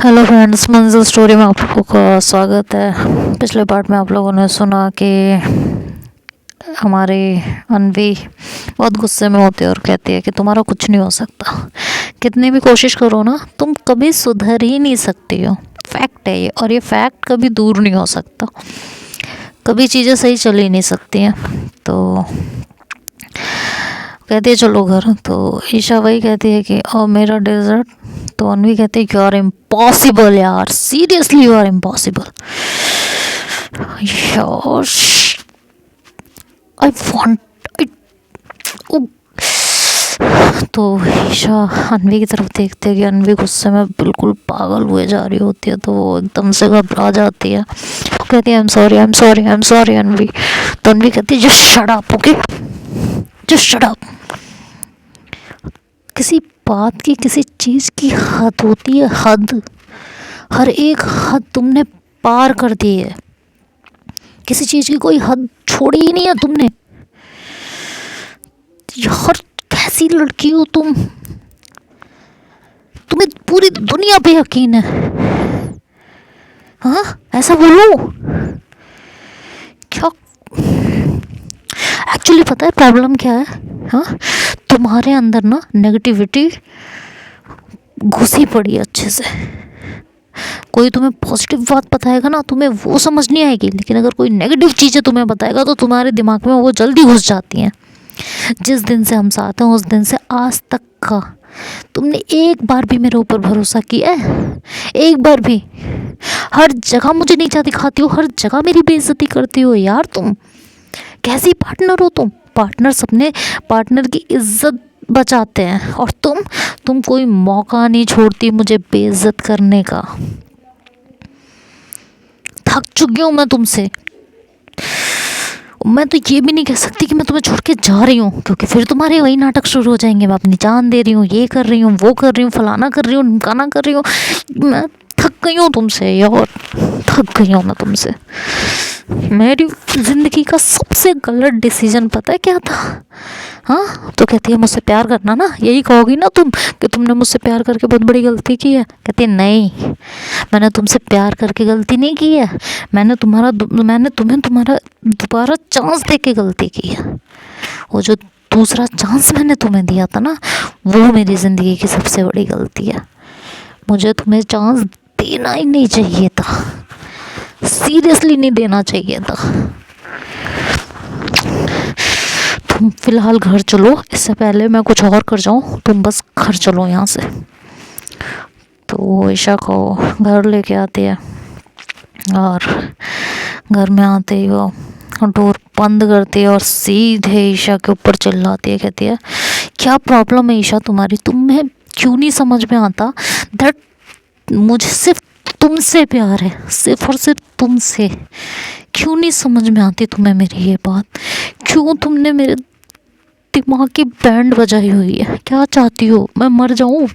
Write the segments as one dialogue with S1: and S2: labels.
S1: Hello friends, मंजिल story में आप लोगों का स्वागत है। पिछले पार्ट में आप लोगों ने सुना कि हमारी अनवी बहुत गुस्से में होती है और कहती है कि तुम्हारा कुछ नहीं हो सकता, कितनी भी कोशिश करो ना तुम कभी सुधर ही नहीं सकती हो। फैक्ट है ये, और ये फैक्ट कभी दूर नहीं हो सकता, कभी चीज़ें सही चल ही नहीं सकती हैं। तो कहती है चलो घर, तो ईशा वही कहती है कि ओ मेरा डेजर्ट। तो अनवी कहती है यू आर इम्पॉसिबल यार, सीरियसली यू आर इम्पॉसिबल यार, आई वांट तो ईशा अनवी की तरफ देखते है कि अनवी गुस्से में बिल्कुल पागल हुए जा रही होती है, तो वो एकदम से घबरा जाती है। वो कहती है I am sorry I am sorry I am sorry Anvi. तो अनवी कहती है just shut up, okay just shut up. किसी बात की, किसी चीज़ की हद होती है, हद। हर एक हद तुमने पार कर दी है, किसी चीज़ की कोई हद छोड़ी ही नहीं है तुमने। यार कैसी लड़की हो तुम, तुम्हें पूरी दुनिया पे यकीन है? हाँ ऐसा बोलो क्या? एक्चुअली पता है प्रॉब्लम क्या है? हाँ तुम्हारे अंदर ना नेगेटिविटी घुसी पड़ी है अच्छे से। कोई तुम्हें पॉजिटिव बात बताएगा ना तुम्हें वो समझ नहीं आएगी, लेकिन अगर कोई नेगेटिव चीज़ें तुम्हें बताएगा तो तुम्हारे दिमाग में वो जल्दी घुस जाती हैं। जिस दिन से हम साथ हैं उस दिन से आज तक का तुमने एक बार भी मेरे ऊपर भरोसा किया है? एक बार भी? हर जगह मुझे नीचा दिखाती हो, हर जगह मेरी बेइज्जती करती हो। यार तुम कैसी पार्टनर हो तुम? पार्टनर अपने पार्टनर की इज्जत बचाते हैं, और तुम कोई मौका नहीं छोड़ती मुझे बेइज्जत करने का। थक चुकी हूँ मैं तुमसे। मैं तो ये भी नहीं कह सकती कि मैं तुम्हें छोड़ के जा रही हूँ, क्योंकि फिर तुम्हारे वही नाटक शुरू हो जाएंगे। मैं अपनी जान दे रही हूँ, ये कर रही हूँ, वो कर रही हूँ, फलाना कर रही हूँ, ढिमकाना कर रही हूँ। मैं थक गई हूँ तुमसे यार, थक गई हूँ मैं तुमसे। मेरी ज़िंदगी का सबसे गलत डिसीजन पता है क्या था? हाँ तो कहती है मुझसे प्यार करना ना, यही कहोगी ना तुम कि तुमने मुझसे प्यार करके बहुत बड़ी गलती की है? कहती है नहीं, मैंने तुमसे प्यार करके गलती नहीं की है, मैंने तुम्हें तुम्हारा दोबारा चांस दे के गलती की है। वो जो दूसरा चांस मैंने तुम्हें दिया था ना, वो मेरी ज़िंदगी की सबसे बड़ी गलती है। मुझे तुम्हें चांस देना ही नहीं चाहिए था, सीरियसली नहीं देना चाहिए था। तुम फिलहाल घर चलो, इससे पहले मैं कुछ और कर जाऊँ, तुम बस घर चलो यहाँ से। तो वो ईशा को घर लेके आती है, और घर में आते ही वो डोर बंद करती है और सीधे ईशा के ऊपर चिल्लाती है। कहती है क्या प्रॉब्लम है ईशा तुम्हारी? तुम्हें क्यों नहीं समझ में आता दैट मुझे सिर्फ तुमसे प्यार है, सिर्फ और सिर्फ तुमसे। क्यों नहीं समझ में आती तुम्हें मेरी ये बात? क्यों तुमने मेरे दिमाग की बैंड बजाई हुई है? क्या चाहती हो, मैं मर जाऊं?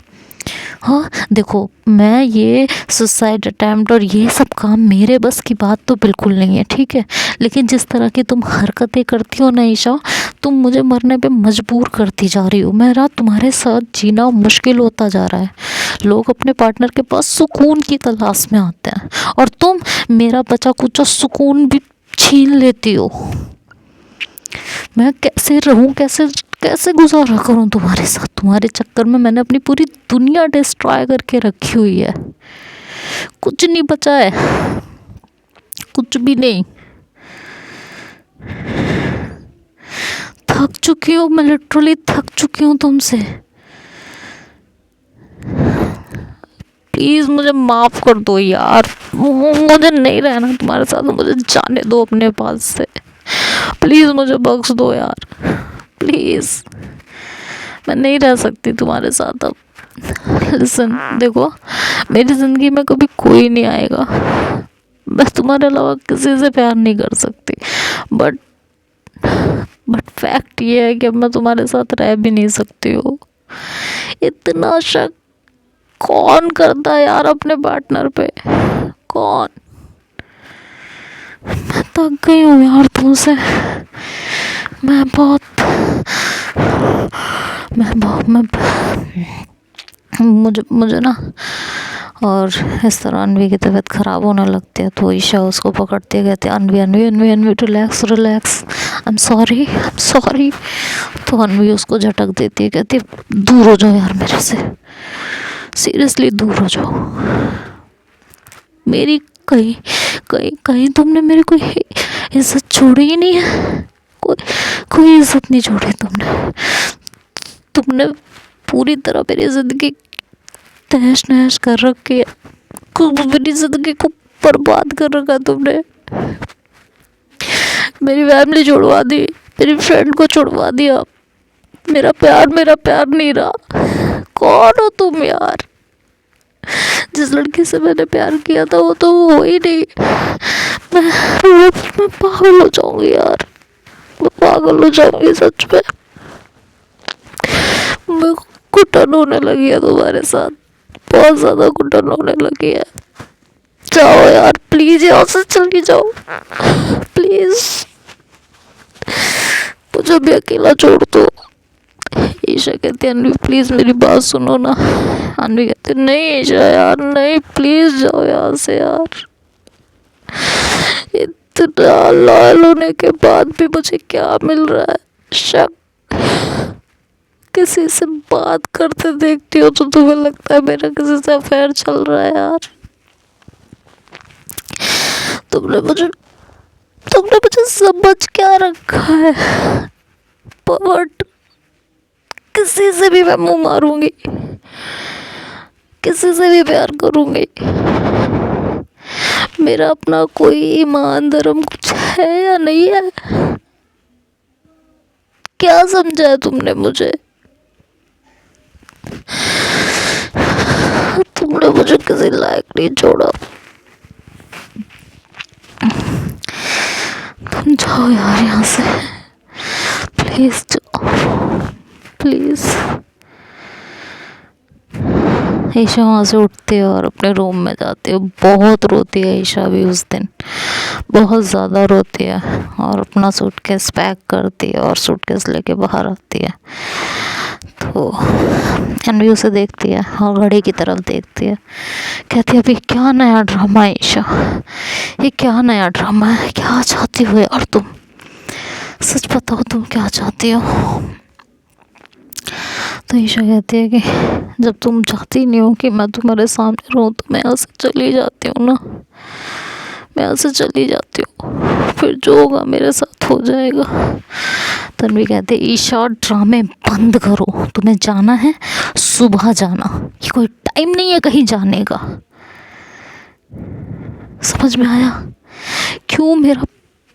S1: हाँ देखो, मैं ये सुसाइड अटैम्प्ट और ये सब काम मेरे बस की बात तो बिल्कुल नहीं है, ठीक है, लेकिन जिस तरह की तुम हरकतें करती हो ना ईशा, तुम मुझे मरने पे मजबूर करती जा रही हो। मेरा तुम्हारे साथ जीना मुश्किल होता जा रहा है। लोग अपने पार्टनर के पास सुकून की तलाश में आते हैं, और तुम मेरा बचा कुचा सुकून भी छीन लेती हो। मैं कैसे रहूं, कैसे कैसे गुजारा करूं तुम्हारे साथ? तुम्हारे चक्कर में मैंने अपनी पूरी दुनिया डिस्ट्रॉय करके रखी हुई है, कुछ नहीं बचा है, कुछ भी नहीं। थक चुकी हूँ मैं, लिटरली थक चुकी हूँ तुमसे। प्लीज़ मुझे माफ़ कर दो यार, मुझे नहीं रहना तुम्हारे साथ, मुझे जाने दो अपने पास से। प्लीज़ मुझे बख्श दो यार, प्लीज़, मैं नहीं रह सकती तुम्हारे साथ अब। लिसन देखो, मेरी ज़िंदगी में कभी कोई नहीं आएगा, मैं तुम्हारे अलावा किसी से प्यार नहीं कर सकती, बट फैक्ट ये है कि अब मैं तुम्हारे साथ रह भी नहीं सकती हूँ। इतना शक कौन करता है यार अपने पार्टनर पे? कौन? मैं थक गई हूँ यार तुमसे। मैं बहुत मुझे ना और इस तरह अनवी की तबीयत ख़राब होने लगती है। तो ईशा उसको पकड़ती है, कहती है Anvi Anvi Anvi Anvi relax relax, I am sorry I am sorry. तो अनवी उसको झटक देती है, कहती है दूर हो जाओ यार मेरे से, सीरियसली दूर हो जाओ। मेरी कहीं कहीं कहीं तुमने मेरी कोई इज्जत छोड़ी ही नहीं है, कोई कोई इज्जत नहीं छोड़ी तुमने। तुमने पूरी तरह मेरी ज़िंदगी तहस नहस कर रखी है, मेरी ज़िंदगी को बर्बाद कर रखा तुमने। मेरी फैमिली छुड़वा दी, मेरी फ्रेंड को छुड़वा दिया, मेरा प्यार नहीं रहा। कौन हो तुम यार? जिस लड़की से मैंने प्यार किया था वो तो वो ही नहीं। मैं पागल हो जाऊंगी यार, मैं पागल हो जाऊंगी सच में। मैं घुटन होने लगी है तुम्हारे साथ, बहुत ज़्यादा घुटन होने लगी है। जाओ यार प्लीज, यहाँ से चली जाओ प्लीज, मुझे भी अकेला छोड़ दो। ईशा कहती है अनवी प्लीज मेरी बात सुनो ना। अनवी कहती है नहीं ईशा यार नहीं, प्लीज जाओ यहाँ से यार। इतना लॉयल होने के बाद भी मुझे क्या मिल रहा है? शक। किसी से बात करते देखती हो तो तुम्हें लगता है मेरा किसी से अफेयर चल रहा है यार। तुमने मुझे समझ क्या रखा है? बट किसी से भी मैं मुंह मारूंगी, किसी से भी प्यार करूंगी। मेरा अपना कोई ईमान धर्म कुछ है या नहीं है? क्या समझा है तुमने मुझे? तुमने मुझे किसी लायक नहीं छोड़ा। तुम जाओ यार यहाँ से, प्लीज जाओ प्लीज। ईशा वहाँ से उठती है और अपने रूम में जाती है। बहुत रोती है ईशा भी उस दिन, बहुत ज़्यादा रोती है और अपना सूटकेस पैक करती है और सूटकेस लेके बाहर आती है। तो अनवी उसे देखती है और घड़ी की तरफ देखती है, कहती है अभी क्या नया ड्रामा है ईशा, ये क्या नया ड्रामा है? क्या चाहती हो यार तुम? सच बताओ तुम क्या चाहती हो? तो ईशा कहती है कि जब तुम चाहती नहीं हो कि मैं तुम्हारे सामने रहूं तो मैं यहाँ से चली जाती हूँ ना, मैं यहाँ से चली जाती हूँ, फिर जो होगा मेरे साथ हो जाएगा। तन्वी कहते ईशा ड्रामे बंद करो, तुम्हें जाना है सुबह जाना, ये कोई टाइम नहीं है कहीं जाने का। समझ में आया? क्यों मेरा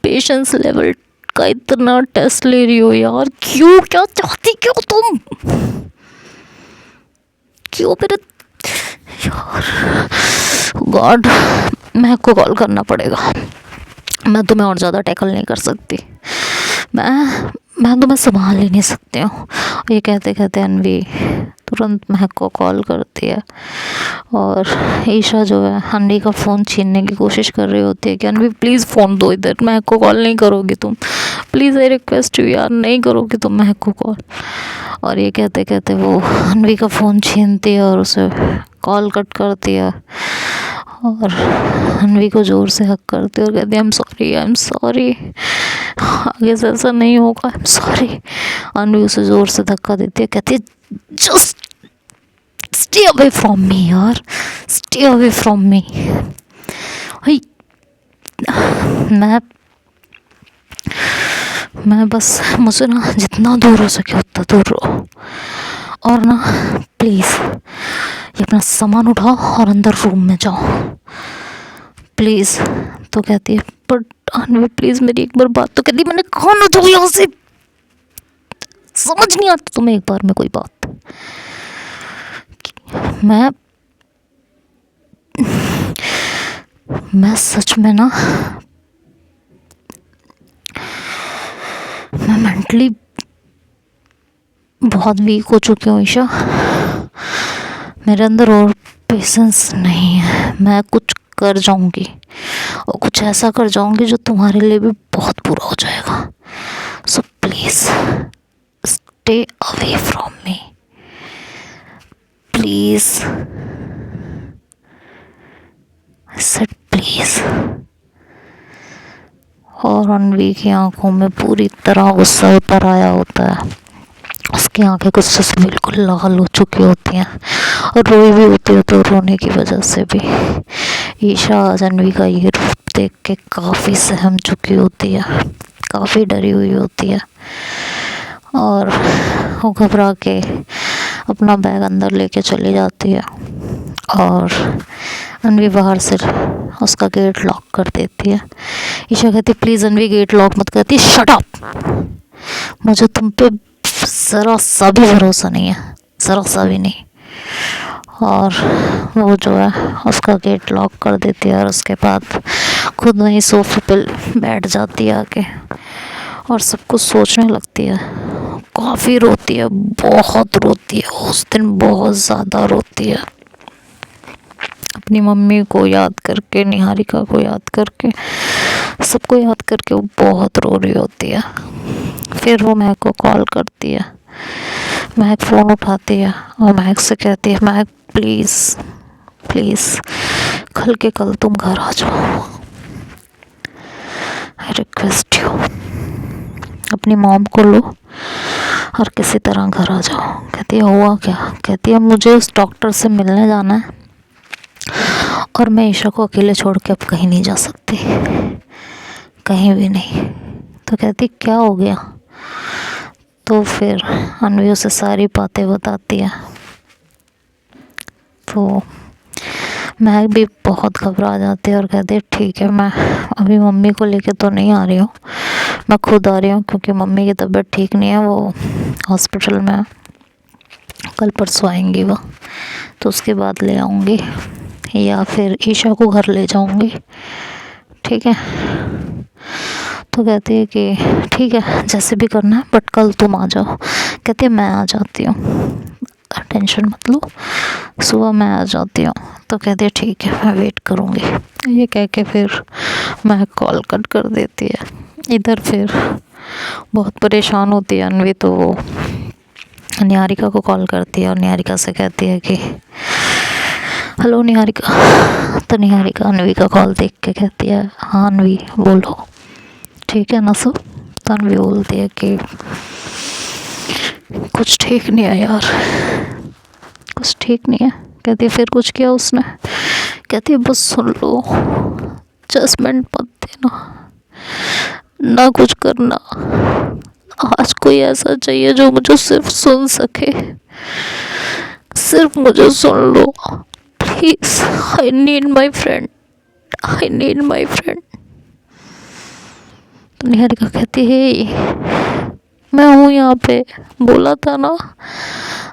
S1: पेशेंस लेवल का इतना टेस्ट ले रही हो यार? क्यों, क्या चाहती क्यों तुम? क्यों मेरे यार? गॉड, महक को कॉल करना पड़ेगा। मैं तुम्हें और ज़्यादा टैकल नहीं कर सकती, मैं तुम्हें संभाल ही नहीं सकती हूँ। ये कहते कहते अनवी तुरंत महक को कॉल करती है और ईशा जो है अनवी का फ़ोन छीनने की कोशिश कर रही होती है कि अनवी प्लीज़ फ़ोन दो इधर, महक को कॉल नहीं करोगी तुम, प्लीज़ आई रिक्वेस्ट यू यार, नहीं करोगी तुम महक को कॉल। और ये कहते कहते वो अनवी का फ़ोन छीनती है और उसे कॉल कट करती है और अनवी को ज़ोर से हक करती है और कहती है आई एम सॉरी, आगे से ऐसा नहीं होगा, आई एम सॉरी। अनवी उसे ज़ोर से धक्का देती है, कहती है just stay away from me यार, स्टे अवे फ्रॉम मी। मैं बस, मुझे ना जितना दूर हो सके उतना दूर रहो और ना प्लीज़ ये अपना सामान उठाओ और अंदर रूम में जाओ प्लीज़। तो कहती है बट अनवी प्लीज़ मेरी एक बार बात तो कहती, मैंने कहा ना जाओ यहाँ से, समझ नहीं आता तुम्हें एक बार में कोई बात? मैं सच में ना, मैं मेंटली बहुत वीक हो चुकी हूँ ईशा, मेरे अंदर और पेशेंस नहीं है। मैं कुछ कर जाऊंगी और कुछ ऐसा कर जाऊंगी जो तुम्हारे लिए भी बहुत बुरा हो जाएगा। So please stay away from me please. Said please. और अनवी की आंखों में पूरी तरह गुस्सा उतर आया होता है। उसकी आंखें गुस्से से बिल्कुल लाल हो चुकी होती हैं और रोई भी होती है, तो रोने की वजह से भी ईशा आज अनवी का ये रूप देख के काफ़ी सहम चुकी होती है, काफ़ी डरी हुई होती है। और वो घबरा के अपना बैग अंदर लेके चली जाती है और अनवी बाहर से उसका गेट लॉक कर देती है। ईशा कहती प्लीज़ अनवी गेट लॉक मत करती। शट अप, मुझे तुम पे ज़रा सा भी भरोसा नहीं है, ज़रा सा भी नहीं। और वो जो है उसका गेट लॉक कर देती है और उसके बाद खुद वहीं सोफे पे बैठ जाती है आके और सब कुछ सोचने लगती है। काफ़ी रोती है, बहुत रोती है, उस दिन बहुत ज़्यादा रोती है, अपनी मम्मी को याद करके, निहारिका को याद करके, सबको याद करके वो बहुत रो रही होती है। फिर वो महक को कॉल करती है। महक फ़ोन उठाती है और महक से कहती है महक प्लीज़ प्लीज़ कल के कल तुम घर आ जाओ, आई रिक्वेस्ट यू। अपनी मॉम को लो और किसी तरह घर आ जाओ। कहती है हुआ क्या? कहती है मुझे उस डॉक्टर से मिलने जाना है और मैं ईशा को अकेले छोड़ के अब कहीं नहीं जा सकती, कहीं भी नहीं। तो कहती क्या हो गया? तो फिर अनवी उसे सारी बातें बताती है। तो मैं भी बहुत घबरा जाती है और कहती है ठीक है, मैं अभी मम्मी को लेके तो नहीं आ रही हूँ, मैं खुद आ रही हूँ क्योंकि मम्मी की तबीयत ठीक नहीं है, वो हॉस्पिटल में है, कल परसों आएंगी वो, तो उसके बाद ले आऊँगी या फिर ईशा को घर ले जाऊँगी, ठीक है। तो कहती है कि ठीक है जैसे भी करना है, बट कल तुम आ जाओ। कहती है मैं आ जाती हूँ, टेंशन मत लो, सुबह मैं आ जाती हूँ। तो कहती है ठीक है मैं वेट करूँगी। ये कह के फिर मैं कॉल कट कर देती है। इधर फिर बहुत परेशान होती है अनवी, तो वो निहारिका को कॉल करती है और निहारिका से कहती है कि हेलो निहारिका। तो निहारिका अनवी का कॉल देख के कहती है हाँ अनवी बोलो, ठीक है ना सब? तो अनवी बोलती है कि कुछ ठीक नहीं है यार, कुछ ठीक नहीं है। कहती है फिर कुछ किया उसने? कहती है बस सुन लो, जजमेंट मत देना, ना कुछ करना, आज कोई ऐसा चाहिए जो मुझे सिर्फ सुन सके, सिर्फ मुझे सुन लो please, I need my friend, I need my friend. तो निहारिका कहती है मैं हूँ यहाँ पे, बोला था ना,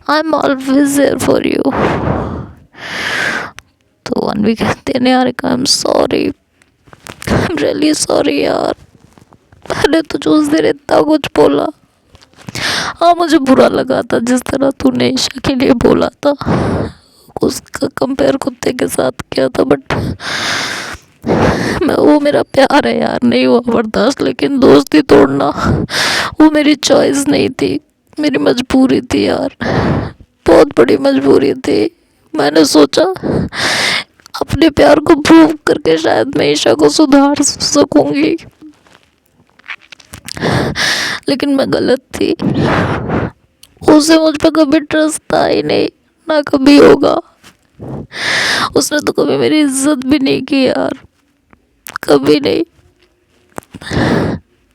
S1: I am always there for you. तो अनवी कहती है Niharika I am sorry, I am really sorry यार, मैंने तुझे उस दिन इतना कुछ बोला, हाँ मुझे बुरा लगा था जिस तरह तूने ईशा के लिए बोला था, उसका कंपेयर कुत्ते के साथ किया था, बट मैं, वो मेरा प्यार है यार, नहीं हुआ बर्दाश्त, लेकिन दोस्ती तोड़ना वो मेरी चॉइस नहीं थी, मेरी मजबूरी थी यार, बहुत बड़ी मजबूरी थी। मैंने सोचा अपने प्यार को प्रूव करके शायद मैं ईशा को सुधार सकूंगी, लेकिन मैं गलत थी, उसे मुझ पर कभी ट्रस्ट था ही नहीं, ना कभी होगा। उसने तो कभी मेरी इज्जत भी नहीं की यार, कभी नहीं।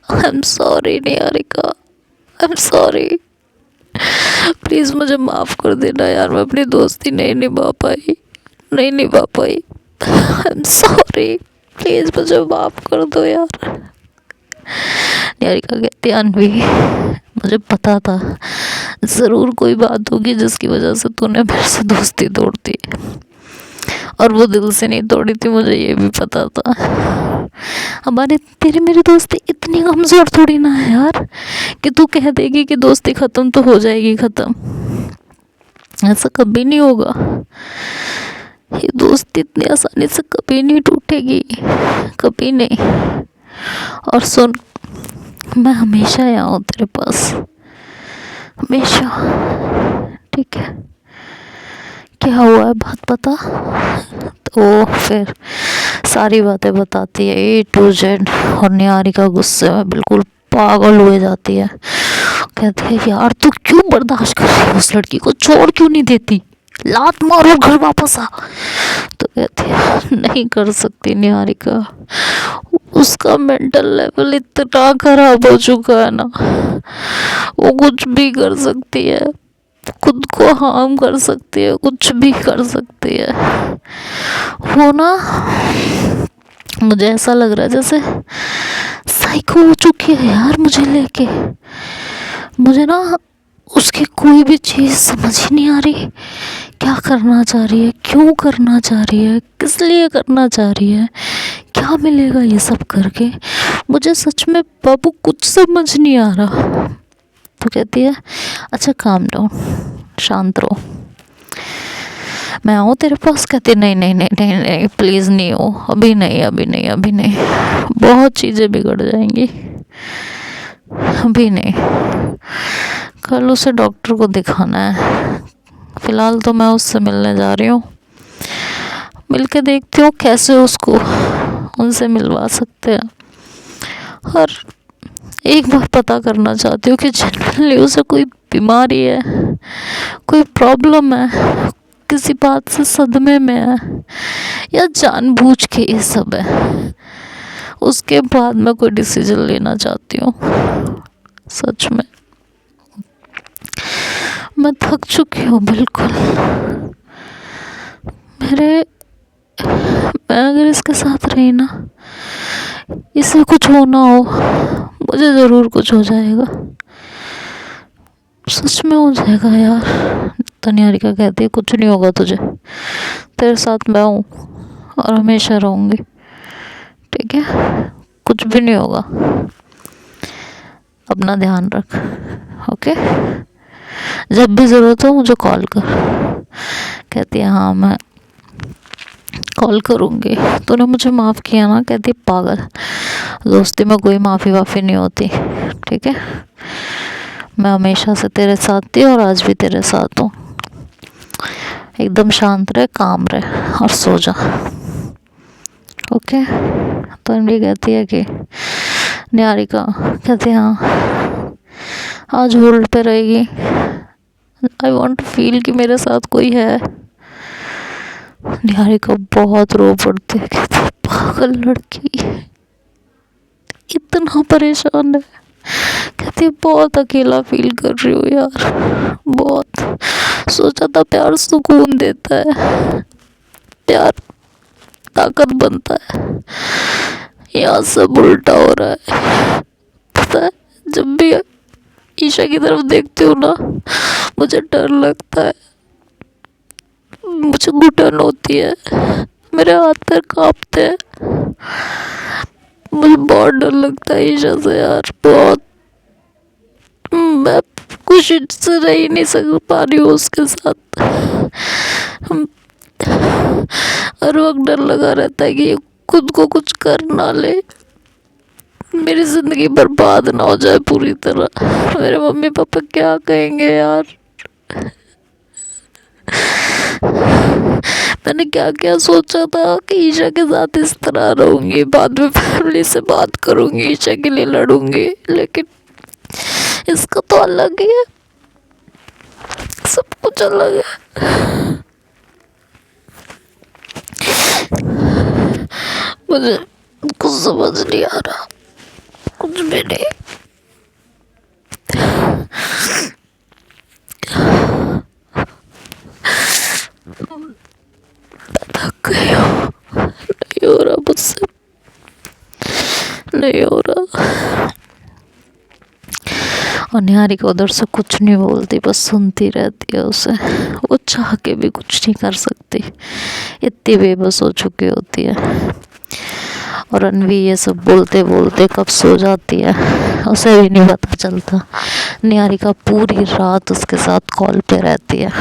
S1: आई am sorry Niharika, I am sorry, please मुझे माफ़ कर देना यार, मैं अपनी दोस्ती नहीं निभा पाई, नहीं निभा पाई, आई एम सॉरी, प्लीज़ मुझे माफ़ कर दो यार। निहारिका कहती अनवी मुझे पता था ज़रूर कोई बात होगी जिसकी वजह से तूने मेरे से दोस्ती तोड़ दी, और वो दिल से नहीं तोड़ी थी, मुझे ये भी पता था। हमारी तेरी मेरी दोस्ती इतनी कमज़ोर थोड़ी ना है यार कि तू कह देगी कि दोस्ती ख़त्म तो हो जाएगी ख़त्म, ऐसा कभी नहीं होगा, ये दोस्ती इतनी आसानी से कभी नहीं टूटेगी, कभी नहीं। और सुन, मैं हमेशा यहाँ हूँ तेरे पास, हमेशा, ठीक है? क्या हुआ है बात पता? तो फिर सारी बातें बताती है A to Z। और निहारिका गुस्से में बिल्कुल पागल हुए जाती है। कहती है यार तू क्यों बर्दाश्त कर रही है उस लड़की को, छोड़ क्यों नहीं देती, लात मारो घर वापस आ। तो कहती है नहीं कर सकती निहारिका, उसका मेंटल लेवल इतना खराब हो चुका है ना, वो कुछ भी कर सकती है, खुद को हार्म कर सकती है, कुछ भी कर सकती है। वो ना मुझे ऐसा लग रहा है जैसे साइको हो चुकी है यार मुझे लेके। मुझे ना उसकी कोई भी चीज़ समझ ही नहीं आ रही, क्या करना चाह रही है, क्यों करना चाह रही है, किस लिए करना चाह रही है, क्या मिलेगा ये सब करके। मुझे सच में बाबू कुछ समझ नहीं आ रहा। तो कहती है अच्छा काम डाउन, शांत रहो, मैं आऊँ तेरे पास। कहती नहीं नहीं नहीं नहीं नहीं प्लीज़ नहीं हो, अभी नहीं अभी नहीं अभी नहीं, बहुत चीज़ें बिगड़ जाएंगी, अभी नहीं, कल उसे डॉक्टर को दिखाना है, फ़िलहाल तो मैं उससे मिलने जा रही हूँ, मिल के देखती हूँ कैसे उसको उनसे मिलवा सकते हैं। और एक बार पता करना चाहती हूँ कि जनरली उसे कोई बीमारी है, कोई प्रॉब्लम है, किसी बात से सदमे में है, या जानबूझ के ये सब है। उसके बाद मैं कोई डिसीजन लेना चाहती हूँ। सच में मैं थक चुकी हूँ बिल्कुल। मैं अगर इसके साथ रही ना, इसे कुछ होना हो, मुझे ज़रूर कुछ हो जाएगा, सच में हो जाएगा यार। तो निहारिका कहती है कुछ नहीं होगा तुझे, तेरे साथ मैं हूँ और हमेशा रहूँगी, ठीक है, कुछ भी नहीं होगा, अपना ध्यान रख, ओके, जब भी ज़रूरत हो मुझे कॉल कर। कहती है हाँ मैं कॉल करूँगी, तूने मुझे माफ़ किया ना। कहती पागल, दोस्ती में कोई माफ़ी वाफ़ी नहीं होती, ठीक है, मैं हमेशा से तेरे साथ थी और आज भी तेरे साथ हूँ, एकदम शांत रहे, काम रहे और सो जा, ओके। तो इमली कहती है कि निहारिका कहती है हाँ आज होल्ड पे रहेगी, आई वॉन्ट टू फील कि मेरे साथ कोई है। निहारिका बहुत रो पड़ती है, कहती है पागल लड़की, इतना परेशान है। कहती है बहुत अकेला फील कर रही हूँ यार, बहुत, सोचा था प्यार सुकून देता है, प्यार ताकत बनता है, यहाँ सब उल्टा हो रहा है। पता है जब भी ईशा की तरफ देखती हूँ ना, मुझे डर लगता है, मुझे घुटन होती है, मेरे हाथ पैर कांपते हैं, मुझे बहुत डर लगता है ईशा से यार, बहुत। मैं खुशी से रह ही नहीं पा रही हूँ उसके साथ। हर वक्त डर लगा रहता है कि ये खुद को कुछ कर ना ले, मेरी ज़िंदगी बर्बाद ना हो जाए पूरी तरह। मेरे मम्मी पापा क्या कहेंगे यार, मैंने क्या क्या सोचा था कि ईशा के साथ इस तरह रहूँगी, बाद में फैमिली से बात करूँगी, ईशा के लिए लड़ूँगी, लेकिन इसका तो अलग ही है, सब कुछ अलग है। मुझे कुछ समझ नहीं आ रहा, कुछ भी नहीं। थक गई हूँ, नहीं हो रहा मुझसे, नहीं हो रहा। और निहारिका उधर से कुछ नहीं बोलती, बस सुनती रहती है उसे। वो चाह के भी कुछ नहीं कर सकती, इतनी बेबस हो चुकी होती है। और अनवी ये सब बोलते बोलते कब सो जाती है उसे भी नहीं पता चलता। निहारिका पूरी रात उसके साथ कॉल पे रहती है।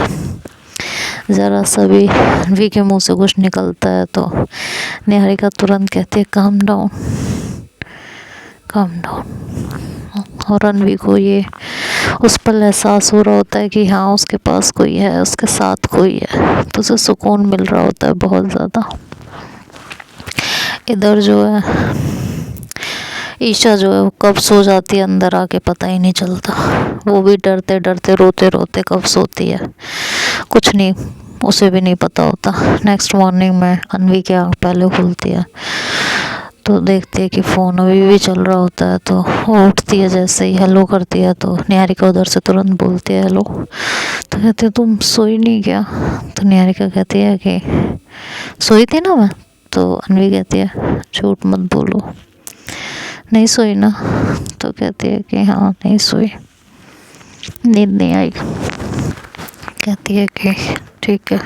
S1: ज़रा सा भी अनवी के मुंह से कुछ निकलता है तो निहारिका तुरंत कहती है काम डाउन, काम डाउन। और अनवी को ये उस पल एहसास हो रहा होता है कि हाँ उसके पास कोई है, उसके साथ कोई है, तो उसे सुकून मिल रहा होता है बहुत ज़्यादा। इधर जो है ईशा जो है वो कब सो जाती है अंदर आके पता ही नहीं चलता। वो भी डरते डरते रोते रोते कब सोती है कुछ नहीं, उसे भी नहीं पता होता। नेक्स्ट मॉर्निंग में अनवी की आँख पहले खुलती है तो देखती है कि फ़ोन अभी भी चल रहा होता है। तो वो उठती है, जैसे ही हेलो करती है तो निहारिका उधर से तुरंत बोलती है हेलो। तो कहती है तुम सोई नहीं क्या? तो निहारिका कहती है कि सोई थी ना मैं। तो अनवी कहती है झूठ मत बोलो, नहीं सोई ना? तो कहती है कि हाँ नहीं सोई, नींद नहीं आई। कहती है कि ठीक है,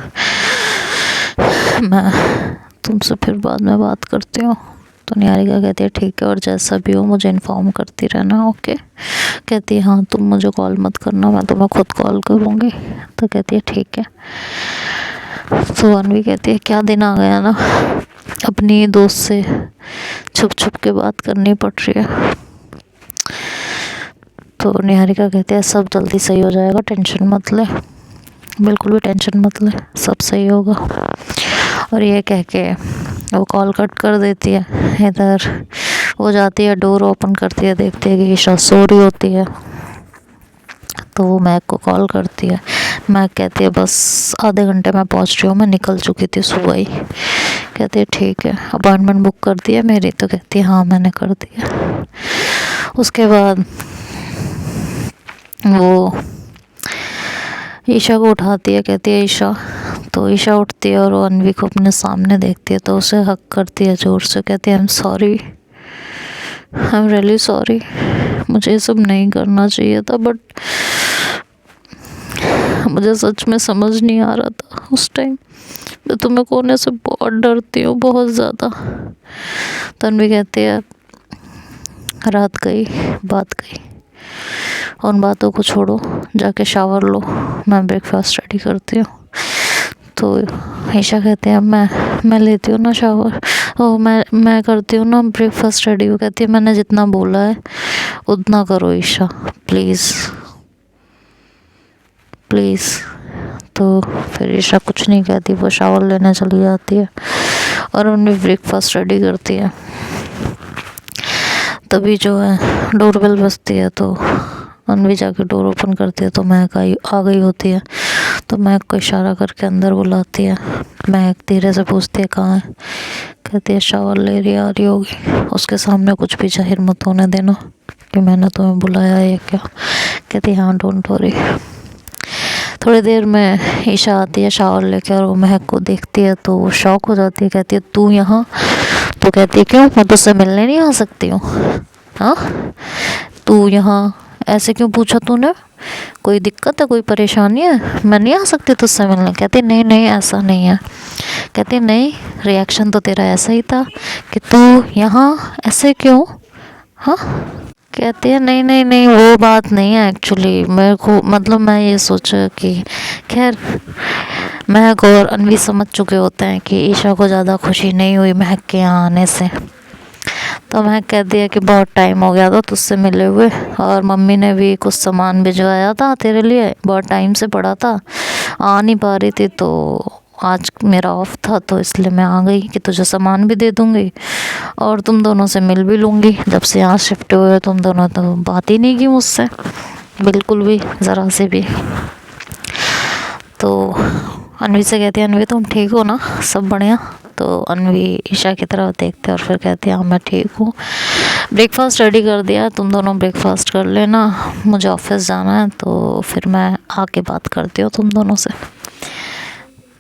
S1: मैं तुमसे फिर बाद में बात करती हूँ। तो निहारिका कहती है ठीक है, और जैसा भी हो मुझे इन्फॉर्म करती रहना, ओके? कहती है हाँ तुम मुझे कॉल मत करना, मैं तुम्हें खुद कॉल करूँगी। तो कहती है ठीक है। तो अनवी कहती है क्या दिन आ गया ना, अपनी दोस्त से छुप छुप के बात करनी पड़ रही है। तो निहारिका कहती है सब जल्दी सही हो जाएगा, टेंशन मत ले, बिल्कुल भी टेंशन मत ले, सब सही होगा। और ये कह के वो कॉल कट कर देती है। इधर वो जाती है, डोर ओपन करती है, देखती है कि ईशा सो रही होती है। तो वो मैक को कॉल करती है। मैक कहती है बस आधे घंटे में पहुंच रही हूँ, मैं निकल चुकी थी सुबह ही। कहती है ठीक है, अपॉइंटमेंट बुक कर दी है मेरी? तो कहती है हाँ मैंने कर दी है। उसके बाद वो ईशा को उठाती है, कहती है ईशा। तो ईशा उठती है और वो अनवी को अपने सामने देखती है तो उसे हक करती है ज़ोर से। कहती है I am sorry, I am really sorry, मुझे ये सब नहीं करना चाहिए था, बट मुझे सच में समझ नहीं आ रहा था उस टाइम, मैं तुम्हें खोने से बहुत डरती हूँ, बहुत ज़्यादा। तो अनवी कहती है रात गई बात गई, उन बातों को छोड़ो, जाके शावर लो, मैं ब्रेकफास्ट रेडी करती हूँ। तो ईशा कहते हैं मैं लेती हूँ ना शावर, ओ मैं करती हूँ ना ब्रेकफास्ट रेडी। वो कहती है मैंने जितना बोला है उतना करो ईशा, प्लीज़ प्लीज़। तो फिर ईशा कुछ नहीं कहती, वो शावर लेने चली जाती है और उन्हें ब्रेकफास्ट रेडी करती है। तभी जो है डोरबेल बजती है तो अनवी जाके डोर ओपन करती है तो महक आ गई होती है। तो महक को इशारा करके अंदर बुलाती है। महक धीरे से पूछती है कहाँ है? कहती है शावर ले रही आ रही होगी, उसके सामने कुछ भी जाहिर मत होने देना कि मैंने तुम्हें बुलाया है क्या। कहती है हाँ डोंट वरी। थोड़ी देर में ईशा आती है शावर लेकर और वो महक को देखती है तो वो शॉक हो जाती है। कहती है तू यहाँ? तो कहती है क्यों, मैं तुझसे मिलने नहीं आ सकती हूँ? हाँ तू यहाँ ऐसे क्यों पूछा तूने, कोई दिक्कत है, कोई परेशानी है, मैं नहीं आ सकती तुझसे मिलने? कहती नहीं नहीं ऐसा नहीं है। कहती नहीं, रिएक्शन तो तेरा ऐसा ही था कि तू यहाँ ऐसे क्यों? हाँ कहती है नहीं नहीं नहीं वो बात नहीं है, एक्चुअली मेरे को मतलब मैं ये सोचा कि खैर महक और अनवी समझ चुके होते हैं कि ईशा को ज़्यादा खुशी नहीं हुई महक के यहाँ आने से। तो महक कह दिया कि बहुत टाइम हो गया था तुझसे मिले हुए, और मम्मी ने भी कुछ सामान भिजवाया था तेरे लिए, बहुत टाइम से पड़ा था, आ नहीं पा रही थी, तो आज मेरा ऑफ था तो इसलिए मैं आ गई कि तुझे सामान भी दे दूँगी और तुम दोनों से मिल भी लूँगी। जब से यहाँ शिफ्ट हुए तुम दोनों तो बात ही नहीं की मुझसे, बिल्कुल भी, ज़रा से भी। तो अनवी से कहती है अनवी तुम ठीक हो ना, सब बढ़िया? तो अनवी ईशा की तरफ देखते और फिर कहती है हाँ मैं ठीक हूँ, ब्रेकफास्ट रेडी कर दिया, तुम दोनों ब्रेकफास्ट कर लेना, मुझे ऑफिस जाना है, तो फिर मैं आके बात करती हूँ तुम दोनों से।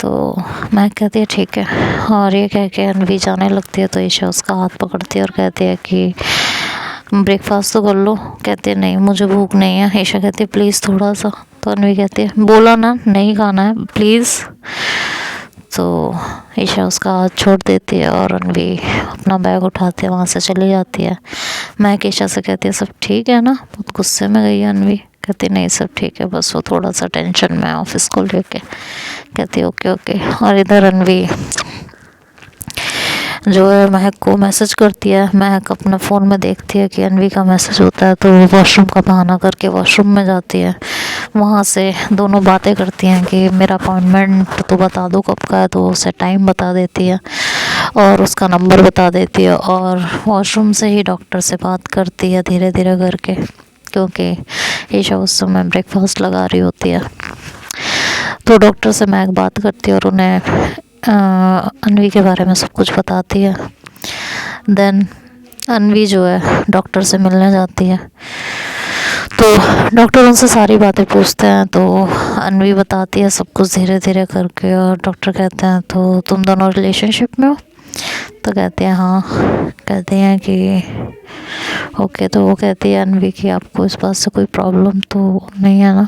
S1: तो मैं कहती है ठीक है, और ये कह के अनवी जाने लगती है तो ईशा उसका हाथ पकड़ती है और कहती है कि ब्रेकफास्ट तो कर लो। कहती है नहीं मुझे भूख नहीं है। ईशा कहती है प्लीज़ थोड़ा सा। तो अनवी कहती है बोला ना नहीं खाना है प्लीज़। तो ईशा उसका हाथ छोड़ देती है और अनवी अपना बैग उठाते वहाँ से चली जाती है। मैं ईशा से कहती है सब ठीक है ना? बहुत गुस्से में गई है अनवी। कहती नहीं सब ठीक है, बस वो थोड़ा सा टेंशन में ऑफिस को लेके। कहती है ओके ओके। और इधर अनवी जो है महक को मैसेज करती है। महक अपने फ़ोन में देखती है कि अनवी का मैसेज होता है तो वो वॉशरूम का बहाना करके वॉशरूम में जाती है। वहाँ से दोनों बातें करती हैं कि मेरा अपॉइंटमेंट तो बता दो कब का है, तो उसे टाइम बता देती है। और उसका नंबर बता देती है और वॉशरूम से ही डॉक्टर से बात करती है धीरे धीरे करके, क्योंकि ईशा उस समय ब्रेकफास्ट लगा रही होती है। तो डॉक्टर से महक बात करती है और उन्हें अन्वी के बारे में सब कुछ बताती है। देन अन्वी जो है डॉक्टर से मिलने जाती है, तो डॉक्टर उनसे सारी बातें पूछते हैं। तो अन्वी बताती है सब कुछ धीरे धीरे करके, और डॉक्टर कहते हैं तो तुम दोनों रिलेशनशिप में हो? तो कहते हैं हाँ। कहते हैं कि ओके। तो वो कहती है अन्वी कि आपको इस बात से कोई प्रॉब्लम तो नहीं है ना?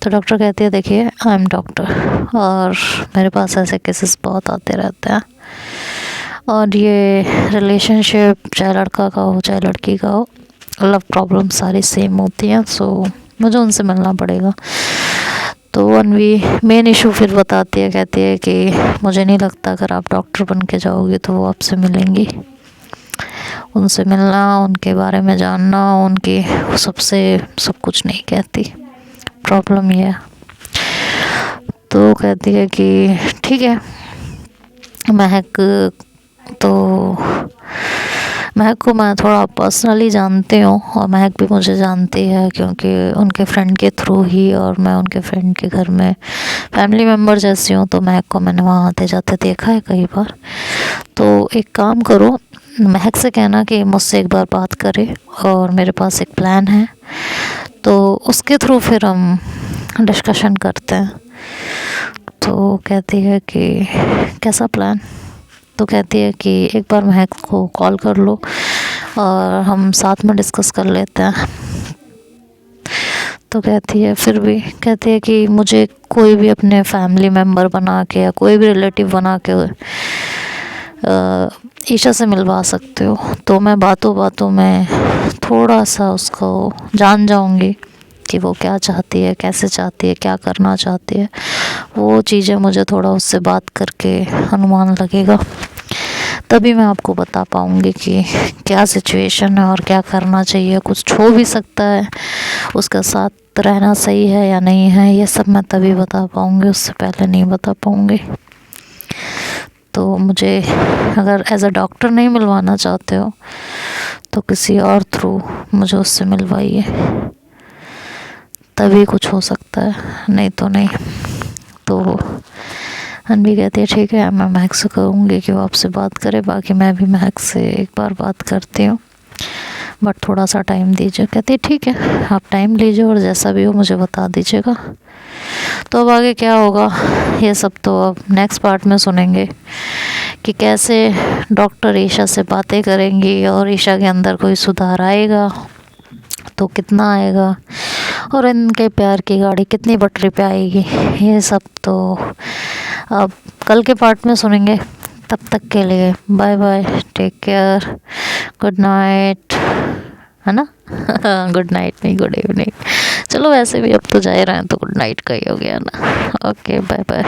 S1: तो डॉक्टर कहती है देखिए आई एम डॉक्टर और मेरे पास ऐसे केसेस बहुत आते रहते हैं, और ये रिलेशनशिप चाहे लड़का का हो चाहे लड़की का हो, लव प्रॉब्लम सारी सेम होती हैं, सो मुझे उनसे मिलना पड़ेगा। तो अन्वी मेन इशू फिर बताती है, कहती है कि मुझे नहीं लगता अगर आप डॉक्टर बन के जाओगे तो वो आपसे मिलेंगी। उनसे मिलना, उनके बारे में जानना, उनकी सबसे सब कुछ नहीं कहती, प्रॉब्लम ये है। तो कहती है कि ठीक है। महक को मैं थोड़ा पर्सनली जानती हूँ और महक भी मुझे जानती है, क्योंकि उनके फ्रेंड के थ्रू ही, और मैं उनके फ्रेंड के घर में फैमिली मेम्बर जैसी हूँ, तो महक को मैंने वहाँ आते जाते देखा है कई बार। तो एक काम करो, महक से कहना कि मुझसे एक बार बात करे, और मेरे पास एक प्लान है, तो उसके थ्रू फिर हम डिस्कशन करते हैं। तो कहती है कि कैसा प्लान? तो कहती है कि एक बार महक को कॉल कर लो और हम साथ में डिस्कस कर लेते हैं। तो कहती है फिर भी, कहती है कि मुझे कोई भी अपने फैमिली मेम्बर बना के या कोई भी रिलेटिव बना के ईशा से मिलवा सकते हो, तो मैं बातों बातों में थोड़ा सा उसको जान जाऊंगी कि वो क्या चाहती है, कैसे चाहती है, क्या करना चाहती है। वो चीज़ें मुझे थोड़ा उससे बात करके अनुमान लगेगा, तभी मैं आपको बता पाऊँगी कि क्या सिचुएशन है और क्या करना चाहिए। कुछ हो भी सकता है, उसका साथ रहना सही है या नहीं है, ये सब मैं तभी बता पाऊँगी, उससे पहले नहीं बता पाऊँगी। तो मुझे अगर एज अ डॉक्टर नहीं मिलवाना चाहते हो तो किसी और थ्रू मुझे उससे मिलवाइए, तभी कुछ हो सकता है, नहीं तो नहीं। तो अन्वी कहती है ठीक है, मैं महक से कहूँगी कि वो आपसे बात करे, बाकी मैं भी महक से एक बार बात करती हूँ, बट थोड़ा सा टाइम दीजिए। कहती है ठीक है, आप टाइम लीजिए और जैसा भी हो मुझे बता दीजिएगा। तो अब आगे क्या होगा ये सब तो अब नेक्स्ट पार्ट में सुनेंगे कि कैसे डॉक्टर ईशा से बातें करेंगी और ईशा के अंदर कोई सुधार आएगा तो कितना आएगा, और इनके प्यार की गाड़ी कितनी पटरी पे आएगी, ये सब तो अब कल के पार्ट में सुनेंगे। तब तक के लिए bye bye, take care, good night, है ना? गुड नाइट नहीं, गुड इवनिंग। चलो वैसे भी अब तो जा ही रहे हैं तो गुड नाइट का ही हो गया ना। Okay bye bye.